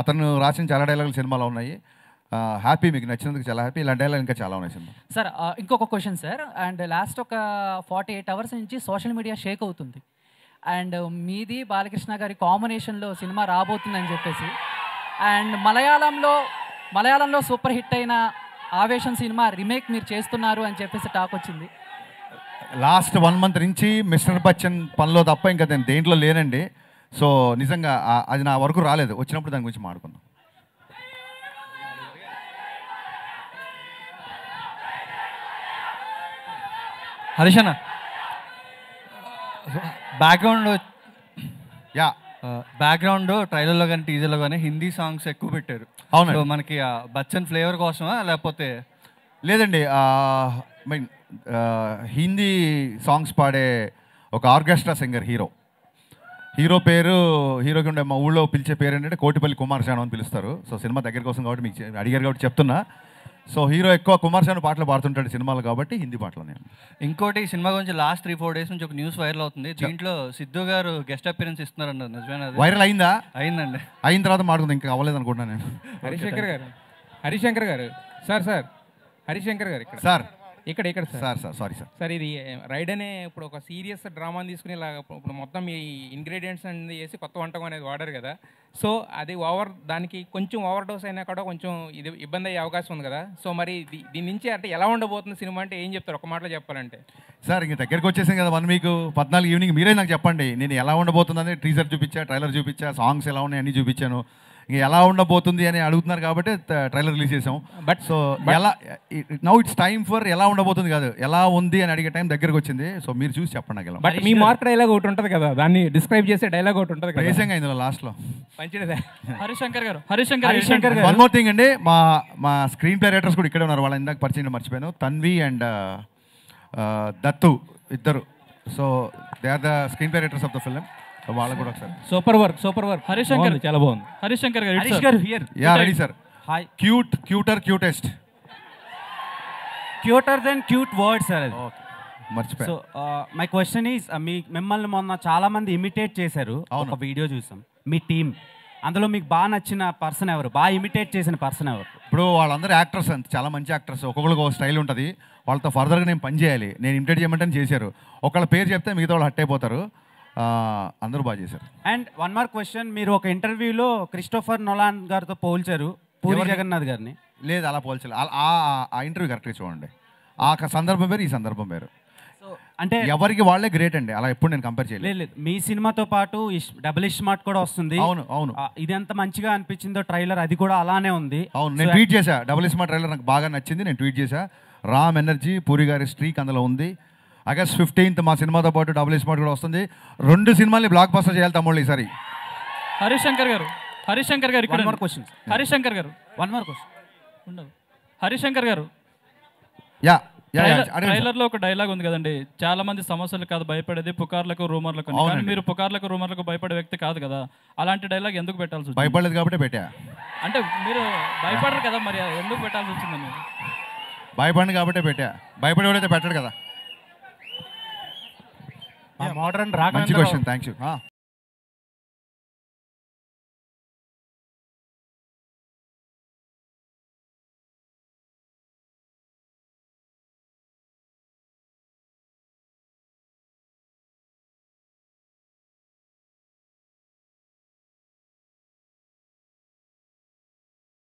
అతను రాసిన చాలా డైలాగులు సినిమాలో ఉన్నాయి. హ్యాపీ, మీకు నచ్చినందుకు చాలా హ్యాపీ. ఇలాంటి డైలాగ్ ఇంకా చాలా ఉన్నాయి సినిమా. సార్ ఇంకొక క్వశ్చన్ సార్. అండ్ లాస్ట్ ఒక 48 అవర్స్ నుంచి సోషల్ మీడియా షేక్ అవుతుంది. అండ్ మీది బాలకృష్ణ గారి కాంబినేషన్లో సినిమా రాబోతుందని చెప్పేసి, అండ్ మలయాళంలో సూపర్ హిట్ అయిన ఆవేశం సినిమా రీమేక్ మీరు చేస్తున్నారు అని చెప్పేసి టాక్ వచ్చింది. లాస్ట్ 1 month నుంచి మిస్టర్ బచ్చన్ పనిలో తప్ప ఇంకా నేను దేంట్లో లేనండి. సో నిజంగా అది నా వరకు రాలేదు. వచ్చినప్పుడు దాని గురించి మాట్లాడుకుందాం. హరీష్ అన్న, బ్యాక్గ్రౌండ్ ట్రైలర్లో కానీ టీజర్లో కానీ హిందీ సాంగ్స్ ఎక్కువ పెట్టారు. అవును, మనకి బచ్చన్ ఫ్లేవర్ కోసమా లేకపోతే? లేదండి, మీన్ హిందీ సాంగ్స్ పాడే ఒక ఆర్కెస్ట్రా సింగర్ హీరోకి ఉండే మా ఊళ్ళో పిలిచే పేరు ఏంటంటే కోటిపల్లి కుమార్ శాను అని పిలుస్తారు. సో సినిమా దగ్గర కోసం కాబట్టి మీకు అడిగారు కాబట్టి చెప్తున్నా. సో హీరో ఎక్కువ కుమార్ శాను పాటలు పాడుతుంటాడు సినిమాలు కాబట్టి హిందీ పాటలు. నేను ఇంకోటి సినిమా గురించి లాస్ట్ 3-4 days నుంచి ఒక న్యూస్ వైరల్ అవుతుంది. దీంట్లో సిద్ధు గారు గెస్ట్ అపియరెన్స్ ఇస్తున్నారన్నారు, నిజమేనా? వైరల్ అయిందా? అయిందండి. అయిన తర్వాత మాట్లాడుకుందాం, ఇంకా అవ్వలేదు అనుకుంటున్నాను నేను. హరిశంకర్ గారు సార్ హరిశంకర్ గారు ఇక్కడ సారీ సార్, ఇది రైడ్ అనే ఇప్పుడు ఒక సీరియస్ డ్రామాని తీసుకుని ఇలా ఇప్పుడు మొత్తం ఈ ఇంగ్రీడియంట్స్ అనేది వేసి కొత్త వంటకం అనేది వాడారు కదా. సో అది దానికి కొంచెం ఓవర్ డోస్ అయినా కూడా కొంచెం ఇది ఇబ్బంది అయ్యే అవకాశం ఉంది కదా. సో మరి దీని నుంచి అంటే ఎలా ఉండబోతుంది సినిమా అంటే ఏం చెప్తారు ఒక మాటలో చెప్పాలంటే? సార్ ఇంక దగ్గరికి వచ్చేసాం కదా 1 week 14 ఈవినింగ్ మీరే నాకు చెప్పండి, నేను ఎలా ఉండబోతుందని టీజర్ చూపించా, ట్రైలర్ చూపించా, సాంగ్స్ ఎలా ఉన్నాయి అన్నీ చూపించాను. ఇంక ఎలా ఉండబోతుంది అని అడుగుతున్నారు కాబట్టి ట్రైలర్ రిలీజ్ చేసాం. సో ఎలా నౌ ఇట్స్ టైమ్ ఫర్ ఎలా ఉండబోతుంది కాదు, ఎలా ఉంది అని అడిగే టైం దగ్గరకు వచ్చింది. సో మీరు చూసి చెప్పండి నాకు. బట్ మీ మార్క్ డైలాగ్ ఒకటి ఉంటుంది కదా, దాన్ని డిస్క్రైబ్ చేసే డైలాగ్ ఒకటి ఉంటుంది కదా, రేసింగ్ అయింది లాస్ట్లో. హరిశంకర్ గారు వన్ మోర్ థింగ్ అండి, మా స్క్రీన్ ప్లే రైటర్స్ కూడా ఇక్కడే ఉన్నారు. వాళ్ళ ఇందాక పరిచయం మర్చిపోయాను, తన్వి అండ్ దత్తు ఇద్దరు. So they are the screenplay writers of the film. వాళ్ళకు కూడా ఒకసారి సూపర్ వర్క్ హరిశంకర్, చాలా బాగుంది. హరిశంకర్ గారు here ya ready sir. Hi. Cutest cuter than cute word sir అది. మర్చిపోయా. సో మై క్వశ్చన్ ఈజ్, మిమ్మల్ని మొన్న చాలా మంది ఇమిటేట్ చేశారు. ఒక వీడియో చూసాం మీ టీం, అందులో మీకు బాగా నచ్చిన పర్సన్ ఎవరు, బాగా ఇమిటేట్ చేసిన పర్సన్ ఎవరు? ఇప్పుడు వాళ్ళందరూ యాక్టర్స్ అంత చాలా మంచి యాక్టర్స్, ఒక్కొక్కరికి ఒక స్టైల్ ఉంటుంది. వాళ్ళతో ఫర్దర్గా నేను పని చేయాలి, నేను ఇమిటేట్ చేయమంటే చేశారు. ఒకళ్ళ పేరు చెప్తే మిగతా వాళ్ళు హట్ అయిపోతారు. అందరూ బాగా చేశారు. అండ్ వన్ మోర్ క్వశ్చన్, మీరు ఒక ఇంటర్వ్యూలో క్రిస్టోఫర్ నోలాన్ గారితో పోల్చారు పూరి జగన్నాథ్ గారిని. లేదు, అలా పోల్చాలి. ఆ ఇంటర్వ్యూ కరెక్ట్గా చూడండి. ఆ సందర్భం వేరు, ఈ సందర్భం వేరు. సో అంటే ఎవరికి వాళ్ళే గ్రేట్ అండి, అలా ఎప్పుడు నేను కంపేర్ చేయలేదు. లేదు, మీ సినిమాతో పాటు డబుల్ ఇస్మార్ట్ కూడా వస్తుంది. అవును. ఇది ఎంత మంచిగా అనిపించిందో ట్రైలర్, అది కూడా అలానే ఉంది. అవును, నేను ట్వీట్ చేశా, డబుల్ ఇస్మార్ట్ ట్రైలర్ నాకు బాగా నచ్చింది, నేను ట్వీట్ చేశా. రామ్ ఎనర్జీ, పూరి గారి స్ట్రీక్ అందులో ఉంది. August 15th మా సినిమాతో పాటు డబుల్ ఇస్మార్ట్ కూడా వస్తుంది. 2 సినిమాల్ని బ్లాక్ బస్టర్ చేయాలి తమ్ముళ్ళు ఈసారి. హరిశంకర్ గారు ఇక్కడ వన్ మోర్ క్వశ్చన్. హరిశంకర్ గారు ఉండదు. హరిశంకర్ గారు, ట్రైలర్లో ఒక డైలాగ్ ఉంది కదండి, చాలా మంది సమస్యలు కాదు భయపడేది, పుకార్లకు రూమర్లకు. కానీ మీరు పుకార్లకు రూమర్లకు భయపడే వ్యక్తి కాదు కదా, అలాంటి డైలాగ్ ఎందుకు పెట్టాల్సి వచ్చింది? భయపడలేదు కాబట్టి పెట్టా. అంటే మీరు భయపడరు కదా, మరి ఎందుకు పెట్టాల్సి వచ్చిందని? భయపడింది కాబట్టి పెట్టా, భయపడేవాడైతే పెట్టాడు కదా. మోడర్న్ మంచి క్వశ్చన్, థ్యాంక్ యూ.